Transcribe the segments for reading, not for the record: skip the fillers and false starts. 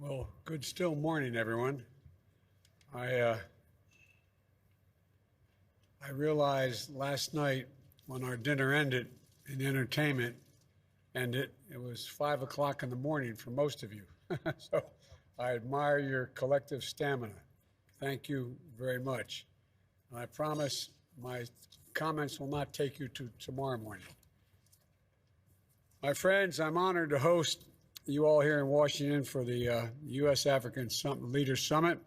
Well, good still morning, everyone. I realized last night when our dinner ended and the entertainment ended, it was 5 o'clock in the morning for most of you. So I admire your collective stamina. Thank you very much. And I promise my comments will not take you to tomorrow morning. My friends, I'm honored to host you all here in Washington for the U.S. African Leaders Summit.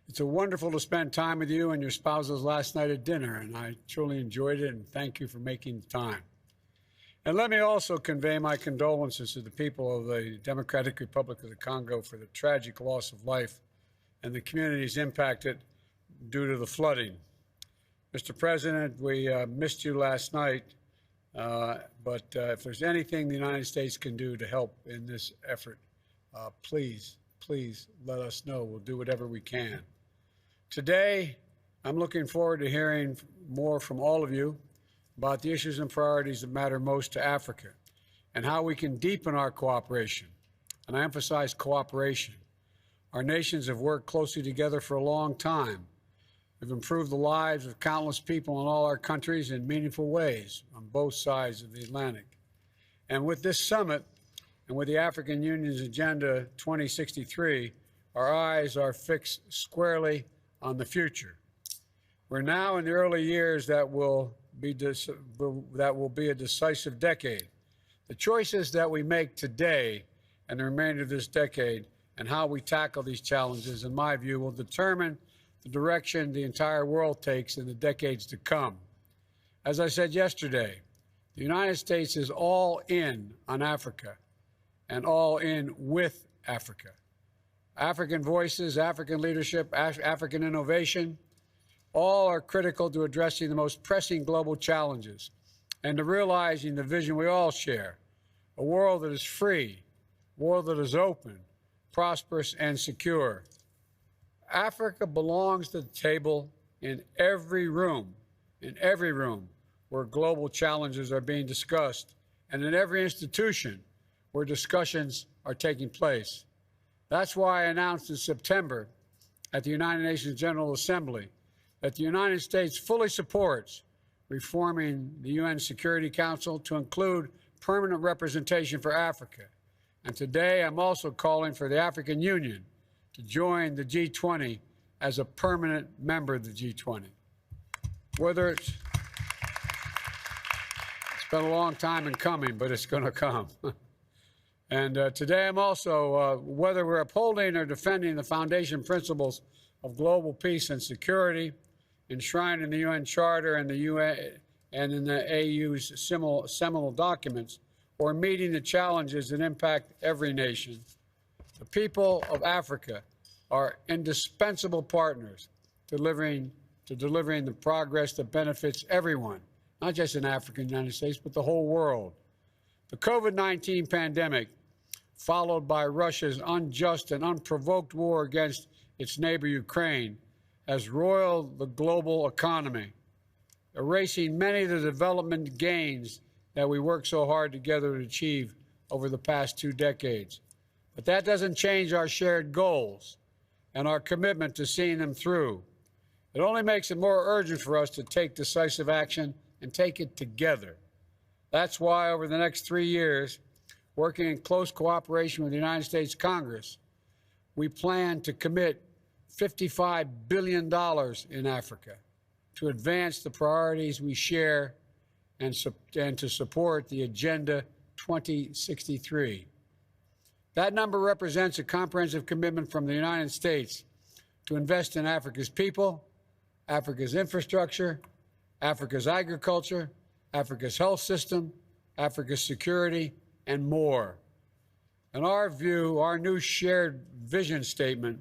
It's wonderful to spend time with you and your spouses last night at dinner, and I truly enjoyed it, and thank you for making the time. And let me also convey my condolences to the people of the Democratic Republic of the Congo for the tragic loss of life and the communities impacted due to the flooding. Mr. President, we missed you last night. But if there's anything the United States can do to help in this effort, please let us know. We'll do whatever we can. Today, I'm looking forward to hearing more from all of you about the issues and priorities that matter most to Africa and how we can deepen our cooperation. And I emphasize cooperation. Our nations have worked closely together for a long time. We've improved the lives of countless people in all our countries in meaningful ways on both sides of the Atlantic. And with this summit and with the African Union's Agenda 2063, our eyes are fixed squarely on the future. We're now in the early years that will be a decisive decade. The choices that we make today and the remainder of this decade and how we tackle these challenges, in my view, will determine the direction the entire world takes in the decades to come. As I said yesterday, the United States is all in on Africa and all in with Africa. African voices, African leadership, African innovation, all are critical to addressing the most pressing global challenges and to realizing the vision we all share, a world that is free, a world that is open, prosperous, and secure. Africa belongs to the table in every room where global challenges are being discussed, and in every institution where discussions are taking place. That's why I announced in September at the United Nations General Assembly that the United States fully supports reforming the UN Security Council to include permanent representation for Africa. And today I'm also calling for the African Union to join the G20 as a permanent member of the G20. It's been a long time in coming, but it's going to come. And today I'm also, whether we're upholding or defending the foundation principles of global peace and security enshrined in the UN Charter and the UN and in the AU's seminal documents, or meeting the challenges that impact every nation, the people of Africa are indispensable partners to delivering the progress that benefits everyone, not just in Africa and the United States, but the whole world. The COVID-19 pandemic, followed by Russia's unjust and unprovoked war against its neighbor Ukraine, has roiled the global economy, erasing many of the development gains that we worked so hard together to achieve over the past 2 decades. But that doesn't change our shared goals and our commitment to seeing them through. It only makes it more urgent for us to take decisive action and take it together. That's why over the next 3 years, working in close cooperation with the United States Congress, we plan to commit $55 billion in Africa to advance the priorities we share and to support the Agenda 2063. That number represents a comprehensive commitment from the United States to invest in Africa's people, Africa's infrastructure, Africa's agriculture, Africa's health system, Africa's security, and more. In our view, our new shared vision statement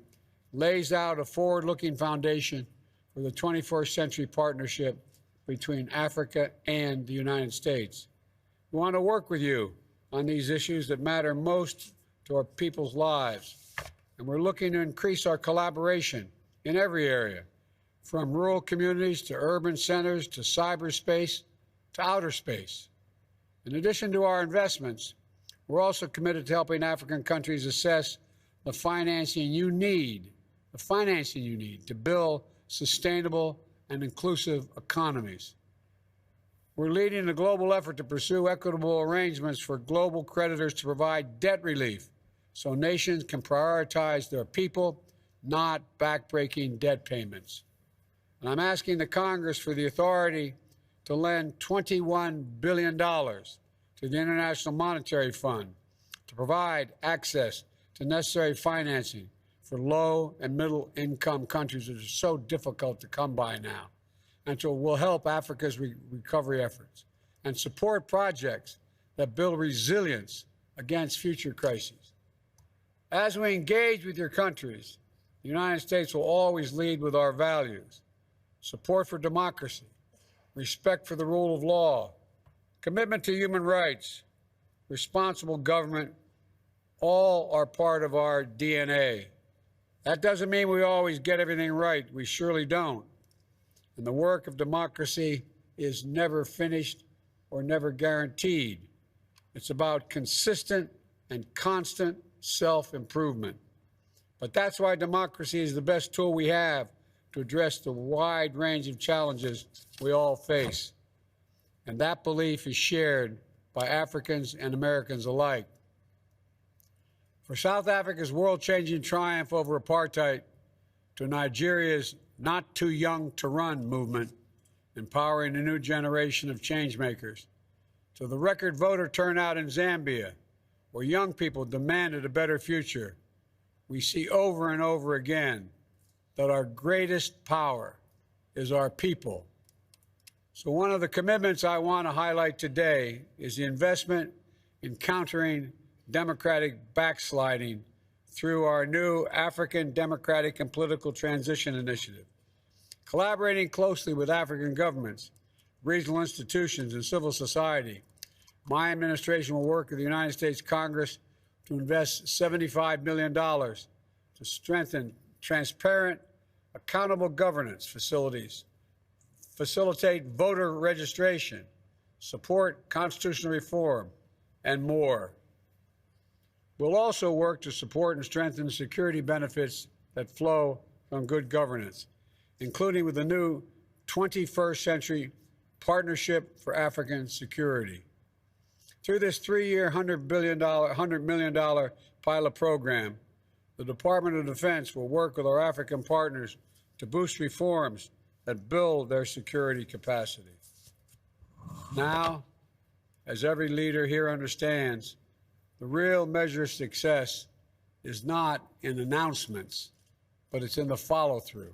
lays out a forward-looking foundation for the 21st century partnership between Africa and the United States. We want to work with you on these issues that matter most to our people's lives, and we're looking to increase our collaboration in every area, from rural communities to urban centers to cyberspace to outer space. In addition to our investments, we're also committed to helping African countries assess the financing you need to build sustainable and inclusive economies. We're leading the global effort to pursue equitable arrangements for global creditors to provide debt relief so nations can prioritize their people, not backbreaking debt payments. And I'm asking the Congress for the authority to lend $21 billion to the International Monetary Fund to provide access to necessary financing for low and middle income countries that are so difficult to come by now, and so will help Africa's recovery efforts and support projects that build resilience against future crises. As we engage with your countries, the United States will always lead with our values: support for democracy, respect for the rule of law, commitment to human rights, responsible government. All are part of our DNA. That doesn't mean we always get everything right. We surely don't. And the work of democracy is never finished or never guaranteed. It's about consistent and constant self-improvement. But that's why democracy is the best tool we have to address the wide range of challenges we all face. And that belief is shared by Africans and Americans alike. For South Africa's world-changing triumph over apartheid, to Nigeria's not too young to run movement, empowering a new generation of changemakers, to the record voter turnout in Zambia, where young people demanded a better future, we see over and over again that our greatest power is our people. So one of the commitments I want to highlight today is the investment in countering democratic backsliding through our new African Democratic and Political Transition Initiative. Collaborating closely with African governments, regional institutions, and civil society, my administration will work with the United States Congress to invest $75 million to strengthen transparent, accountable governance facilities, facilitate voter registration, support constitutional reform, and more. We'll also work to support and strengthen security benefits that flow from good governance, including with the new 21st Century Partnership for African Security. Through this three-year, $100 million pilot program, the Department of Defense will work with our African partners to boost reforms that build their security capacity. Now, as every leader here understands, the real measure of success is not in announcements, but it's in the follow-through.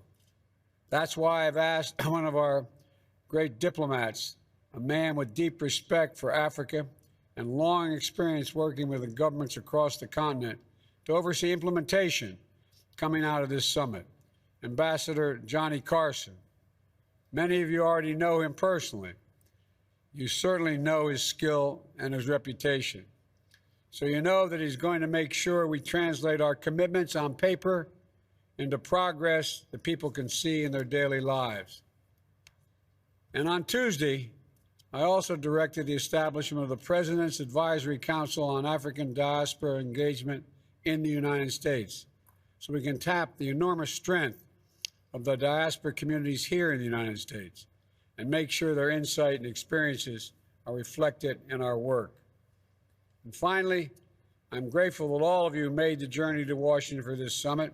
That's why I've asked one of our great diplomats, a man with deep respect for Africa and long experience working with the governments across the continent, to oversee implementation coming out of this summit, Ambassador Johnny Carson. Many of you already know him personally. You certainly know his skill and his reputation. So you know that he's going to make sure we translate our commitments on paper into progress that people can see in their daily lives. And on Tuesday, I also directed the establishment of the President's Advisory Council on African Diaspora Engagement in the United States, so we can tap the enormous strength of the diaspora communities here in the United States and make sure their insight and experiences are reflected in our work. And finally, I'm grateful that all of you made the journey to Washington for this summit,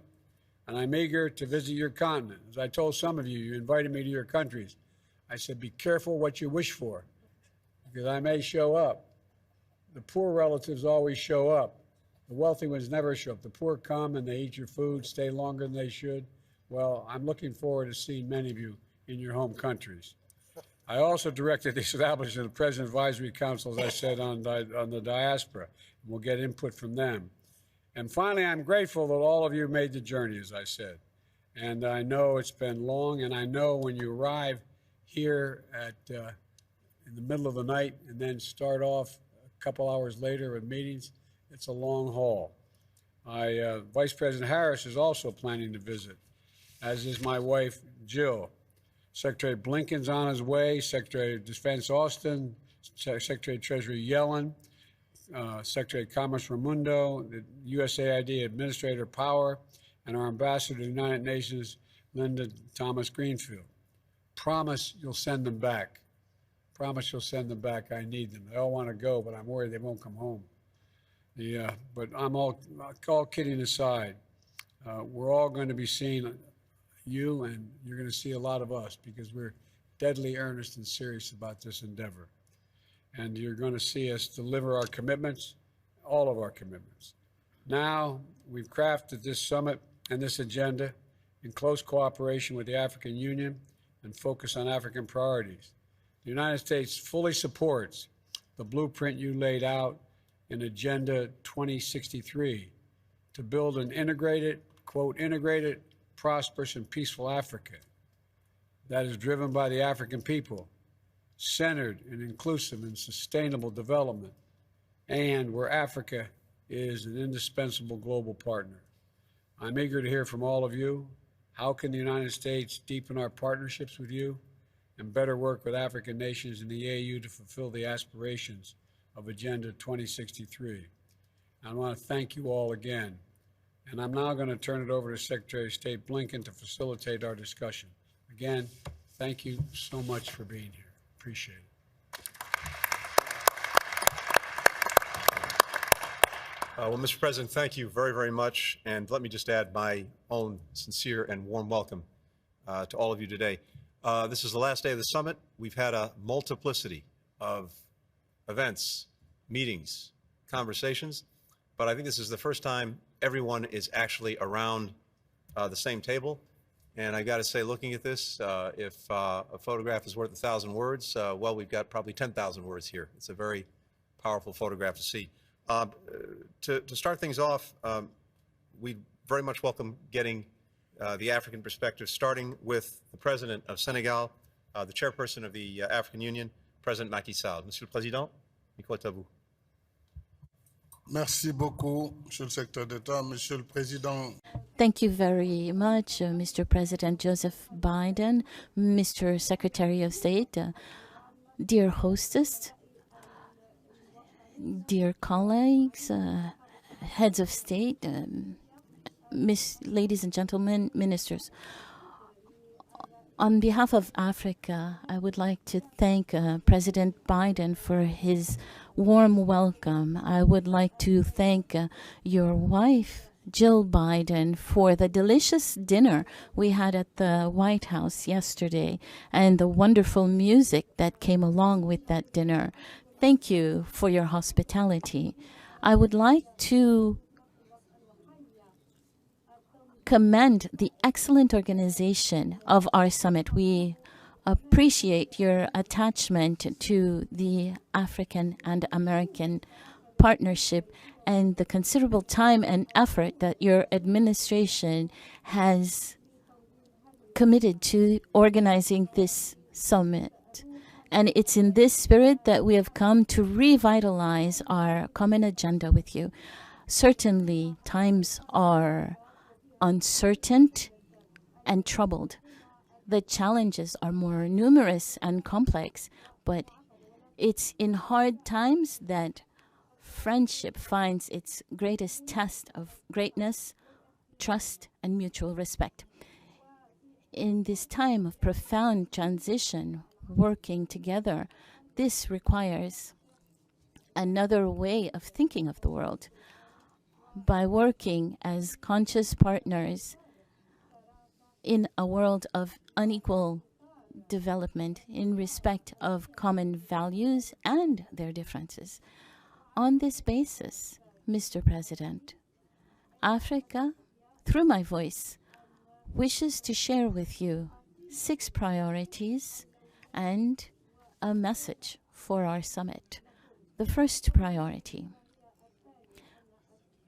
and I'm eager to visit your continent. As I told some of you, you invited me to your countries. I said, be careful what you wish for, because I may show up. The poor relatives always show up. The wealthy ones never show up. The poor come and they eat your food, stay longer than they should. Well, I'm looking forward to seeing many of you in your home countries. I also directed the establishment of the President Advisory Council, as I said, on the diaspora. We'll get input from them. And finally, I'm grateful that all of you made the journey, as I said. And I know it's been long, and I know when you arrive here in the middle of the night and then start off a couple hours later with meetings, it's a long haul. Vice President Harris is also planning to visit. as is my wife, Jill. Secretary Blinken's on his way, Secretary of Defense Austin, Secretary of Treasury Yellen, Secretary of Commerce Raimundo, the USAID Administrator Power, and our Ambassador to the United Nations, Linda Thomas Greenfield. Promise you'll send them back. Promise you'll send them back. I need them. They all want to go, but I'm worried they won't come home. But I'm all kidding aside. We're all going to be seeing you, and you're going to see a lot of us because we're deadly earnest and serious about this endeavor. And you're going to see us deliver our commitments, all of our commitments. Now, we've crafted this summit and this agenda in close cooperation with the African Union and focus on African priorities. The United States fully supports the blueprint you laid out in Agenda 2063 to build an integrated, quote, integrated, prosperous, and peaceful Africa that is driven by the African people, centered in inclusive and sustainable development, and where Africa is an indispensable global partner. I'm eager to hear from all of you. How can the United States deepen our partnerships with you and better work with African nations in the AU to fulfill the aspirations of Agenda 2063? I want to thank you all again. And I'm now going to turn it over to Secretary of State Blinken to facilitate our discussion. Again, thank you so much for being here. Appreciate it. Well, Mr. President, thank you very, very much. And let me just add my own sincere and warm welcome to all of you today. This is the last day of the summit. We've had a multiplicity of events, meetings, conversations, but I think this is the first time everyone is actually around the same table. And I got to say, looking at this, if a photograph is worth 1,000 words, well, we've got probably 10,000 words here. It's a very powerful photograph to see. To start things off, we very much welcome getting the African perspective, starting with the President of Senegal, the Chairperson of the African Union, President Macky Sall. Monsieur le Président, micro est à vous. Merci beaucoup, Monsieur le Secrétaire d'État, Monsieur le Président. Thank you very much, Mr. President Joseph Biden, Mr. Secretary of State, dear hostess, dear colleagues, heads of state, ladies and gentlemen, ministers. On behalf of Africa, I would like to thank President Biden for his warm welcome. I would like to thank your wife, Jill Biden, for the delicious dinner we had at the White House yesterday and the wonderful music that came along with that dinner. Thank you for your hospitality. I would like to commend the excellent organization of our summit. We appreciate your attachment to the African and American partnership and the considerable time and effort that your administration has committed to organizing this summit. And it's in this spirit that we have come to revitalize our common agenda with you. Certainly, times are uncertain and troubled. The challenges are more numerous and complex, but it's in hard times that friendship finds its greatest test of greatness, trust, and mutual respect. In this time of profound transition, working together, this requires another way of thinking of the world. By working as conscious partners in a world of unequal development in respect of common values and their differences. On this basis, Mr. President, Africa, through my voice, wishes to share with you 6 priorities and a message for our summit. The first priority: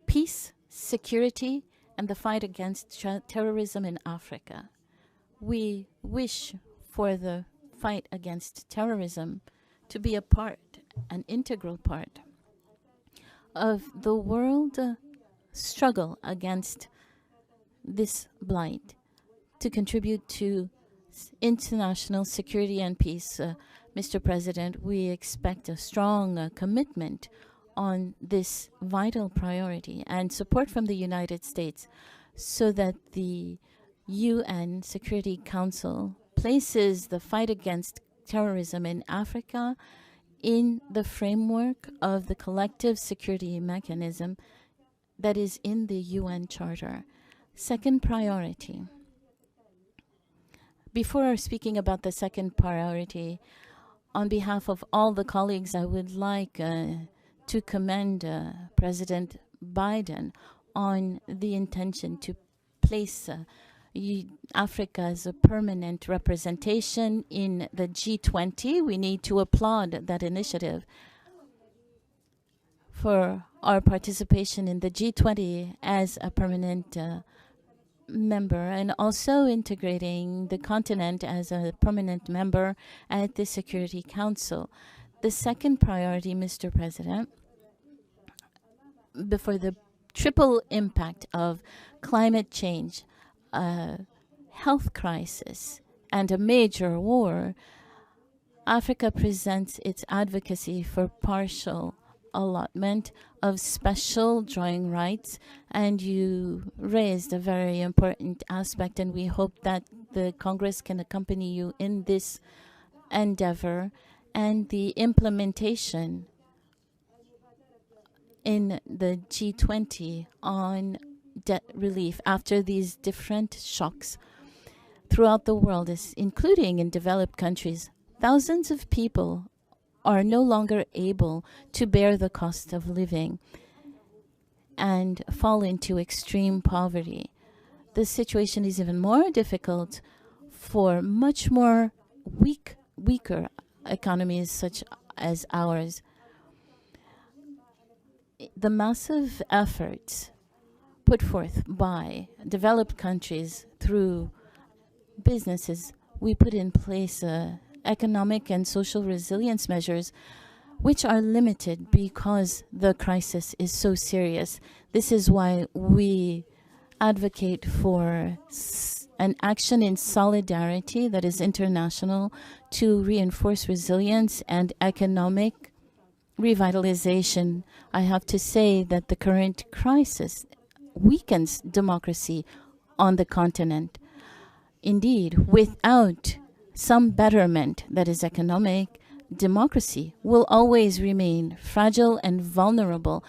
peace, security, and the fight against terrorism in Africa. We wish for the fight against terrorism to be a part, an integral part of the world struggle against this blight. to contribute to international security and peace. Mr. President, we expect a strong commitment on this vital priority and support from the United States so that the UN Security Council places the fight against terrorism in Africa in the framework of the collective security mechanism that is in the UN Charter. Second priority. Before speaking about the second priority, on behalf of all the colleagues, I would like to commend President Biden on the intention to place Africa as a permanent representation in the G20. We need to applaud that initiative. For our participation in the G20 as a permanent member, and also integrating the continent as a permanent member at the Security Council. The second priority, Mr. President, before the triple impact of climate change, health crisis, and a major war, Africa presents its advocacy for partial allotment of special drawing rights, and you raised a very important aspect, and we hope that the Congress can accompany you in this endeavor and the implementation in the G20 on debt relief after these different shocks throughout the world, including in developed countries. Thousands of people are no longer able to bear the cost of living and fall into extreme poverty. The situation is even more difficult for much more weaker economies such as ours. The massive efforts put forth by developed countries through businesses, we put in place economic and social resilience measures which are limited because the crisis is so serious. This is why we advocate for an action in solidarity that is international to reinforce resilience and economic revitalization. I have to say that the current crisis weakens democracy on the continent. Indeed, without some betterment that is economic, democracy will always remain fragile and vulnerable,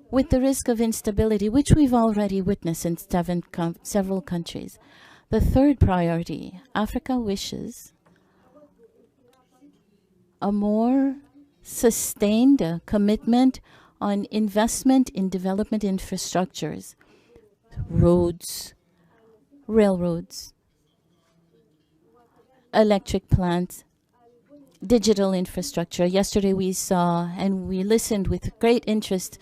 with the risk of instability, which we've already witnessed in several countries. The third priority, Africa wishes a more sustained commitment on investment in development infrastructures, roads, railroads, electric plants, digital infrastructure. Yesterday we saw and we listened with great interest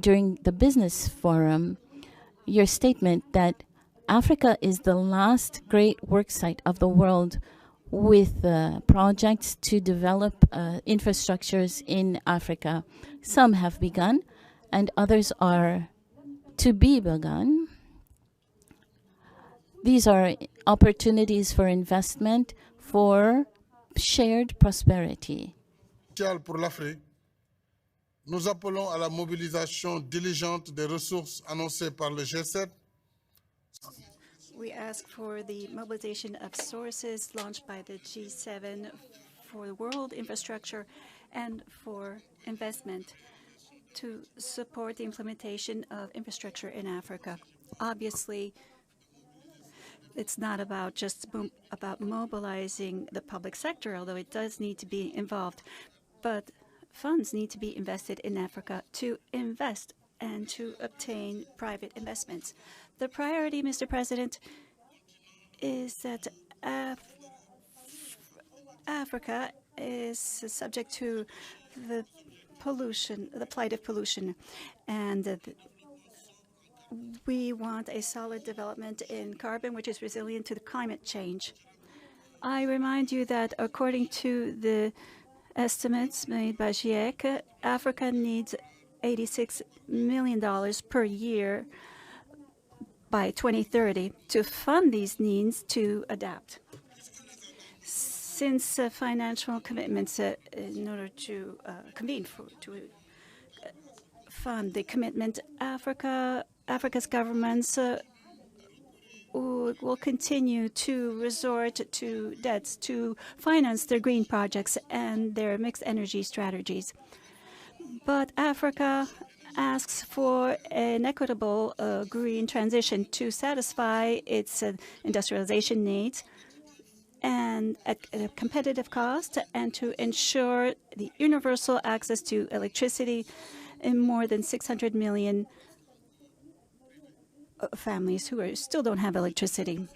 during the business forum your statement that Africa is the last great work site of the world with projects to develop infrastructures in Africa. Some have begun and others are to be begun. These are opportunities for investment for shared prosperity. Pour l'Afrique, nous appelons à la mobilisation diligente des ressources annoncées par le G7. We ask for the mobilization of sources launched by the G7 for the world infrastructure and for investment to support the implementation of infrastructure in Africa. Obviously, it's not about just about mobilizing the public sector, although it does need to be involved, but funds need to be invested in Africa to invest and to obtain private investments. The priority, Mr. President, is that Africa is subject to the pollution, the plight of pollution, and we want a solid development in carbon, which is resilient to the climate change. I remind you that according to the estimates made by GIEC, Africa needs $86 million per year by 2030 to fund these needs to adapt. Since financial commitments in order to fund the commitment, Africa's governments will continue to resort to debts to finance their green projects and their mixed energy strategies. But Africa asks for an equitable green transition to satisfy its industrialization needs and at a competitive cost, and to ensure the universal access to electricity in more than 600 million families who still don't have electricity.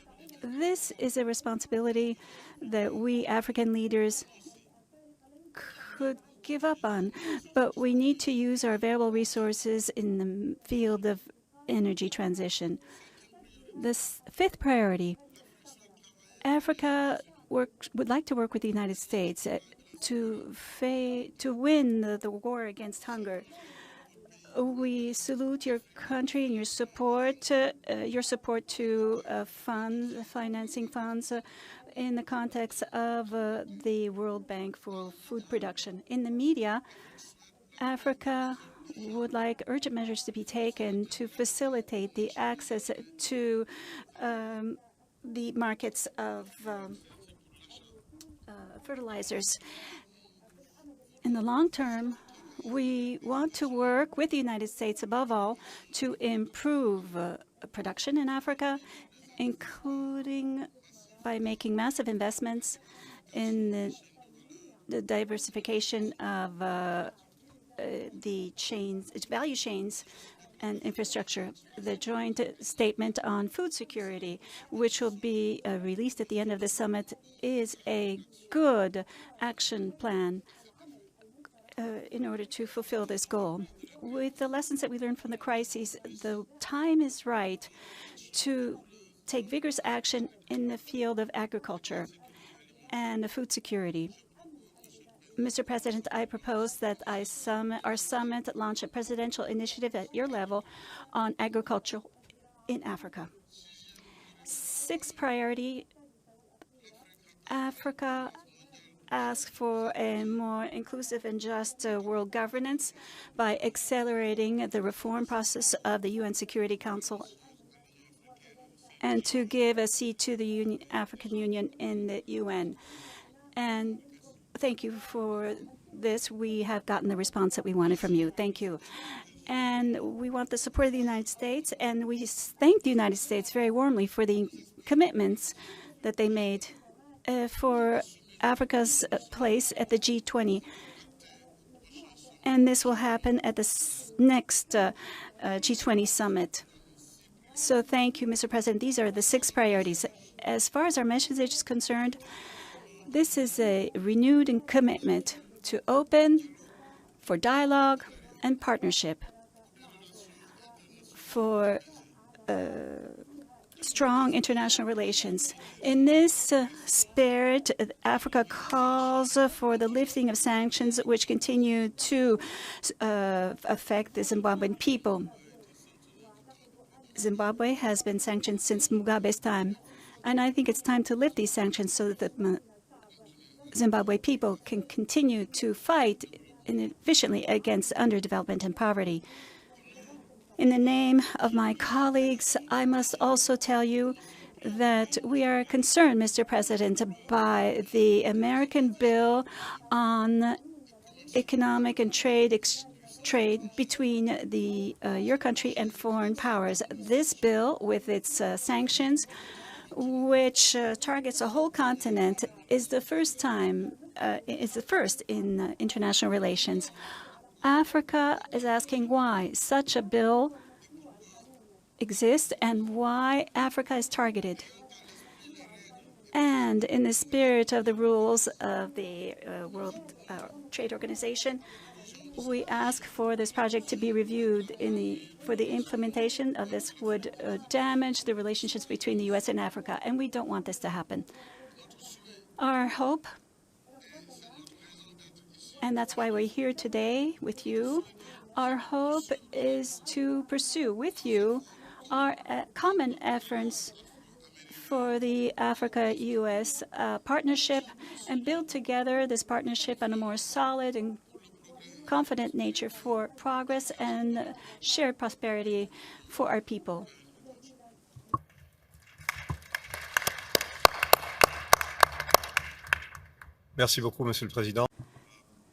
This is a responsibility that we African leaders could give up on, but we need to use our available resources in the field of energy transition. This fifth priority, Africa would like to work with the United States to win the war against hunger. We salute your country and your support to financing funds in the context of the World Bank for food production. In the media, Africa would like urgent measures to be taken to facilitate the access to the markets of fertilizers. In the long term, we want to work with the United States, above all, to improve production in Africa, including by making massive investments in the diversification of the value chains and infrastructure. The joint statement on food security, which will be released at the end of the summit, is a good action plan in order to fulfill this goal. With the lessons that we learned from the crises, the time is right to take vigorous action in the field of agriculture and food security. Mr. President, I propose that our summit launch a presidential initiative at your level on agriculture in Africa. Sixth priority, Africa asks for a more inclusive and just world governance by accelerating the reform process of the UN Security Council and to give a seat to the African Union in the UN. And thank you for this. We have gotten the response that we wanted from you. Thank you. And we want the support of the United States, and we thank the United States very warmly for the commitments that they made for Africa's place at the G20. And this will happen at the next G20 summit. So thank you, Mr. President. These are the 6 priorities. As far as our message is concerned, this is a renewed commitment to open, for dialogue and partnership, for strong international relations. In this spirit, Africa calls for the lifting of sanctions which continue to affect the Zimbabwean people. Zimbabwe has been sanctioned since Mugabe's time, and I think it's time to lift these sanctions so that the Zimbabwe people can continue to fight efficiently against underdevelopment and poverty. In the name of my colleagues, I must also tell you that we are concerned, Mr. President, by the American bill on economic and trade between your country and foreign powers. This bill, with its sanctions, which targets a whole continent, is the first in international relations. Africa is asking why such a bill exists and why Africa is targeted. And in the spirit of the rules of the World Trade Organization, we ask for this project to be reviewed for the implementation of this would damage the relationships between the U.S. and Africa, and we don't want this to happen. Our hope, and that's why we're here today with you, our hope is to pursue with you our common efforts for the Africa-U.S. Partnership and build together this partnership on a more solid and confident nature for progress and shared prosperity for our people. Merci beaucoup, Monsieur le Président.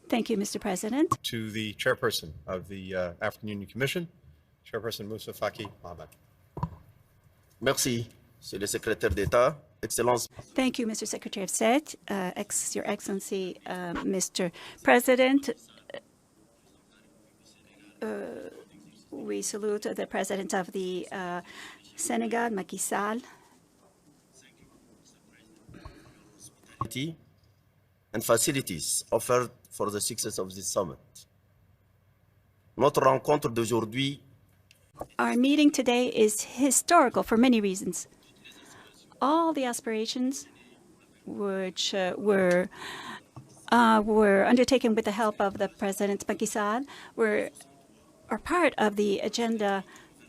Thank you, Mr. President. To the chairperson of the African Union Commission, Chairperson Moussa Faki Mohamed. Merci, Monsieur le Secrétaire d'État, Excellences. Thank you, Mr. Secretary of State, Your Excellency, Mr. President. We salute the President of the Senegal, Macky Sall. And facilities offered for the success of this summit. Notre rencontre d'aujourd'hui. Our meeting today is historical for many reasons. All the aspirations which were undertaken with the help of the President Macky Sall are part of the Agenda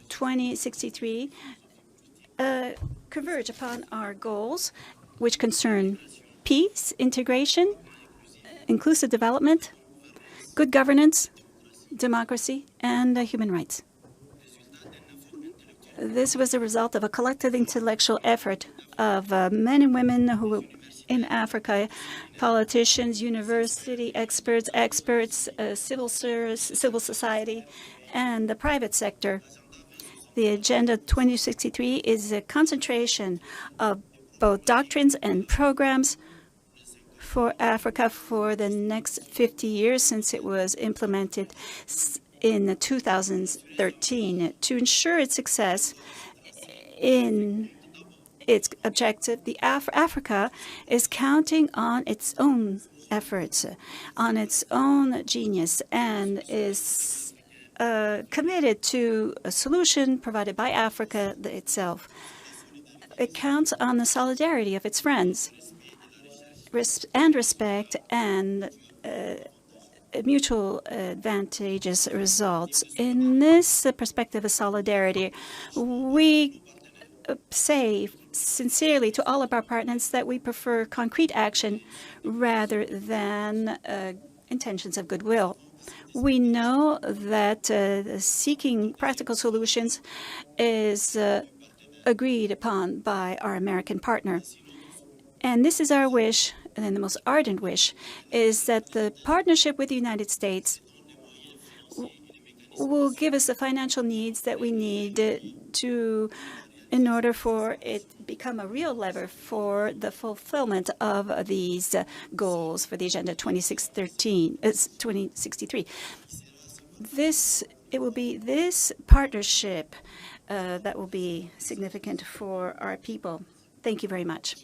2063, converge upon our goals, which concern peace, integration, inclusive development, good governance, democracy, and human rights. This was the result of a collective intellectual effort of men and women who in Africa, politicians, university experts, civil society, and the private sector. The Agenda 2063 is a concentration of both doctrines and programs for Africa for the next 50 years since it was implemented in 2013. To ensure its success in its objective, Africa is counting on its own efforts, on its own genius, and is committed to a solution provided by Africa itself. It counts on the solidarity of its friends and respect and mutual advantageous results. In this perspective of solidarity, we say sincerely to all of our partners that we prefer concrete action rather than intentions of goodwill. We know that seeking practical solutions is agreed upon by our American partner. And this is our wish, and the most ardent wish, is that the partnership with the United States will give us the financial needs that we need in order for it to become a real lever for the fulfillment of these goals for the Agenda 2063. It will be this partnership that will be significant for our people. Thank you very much.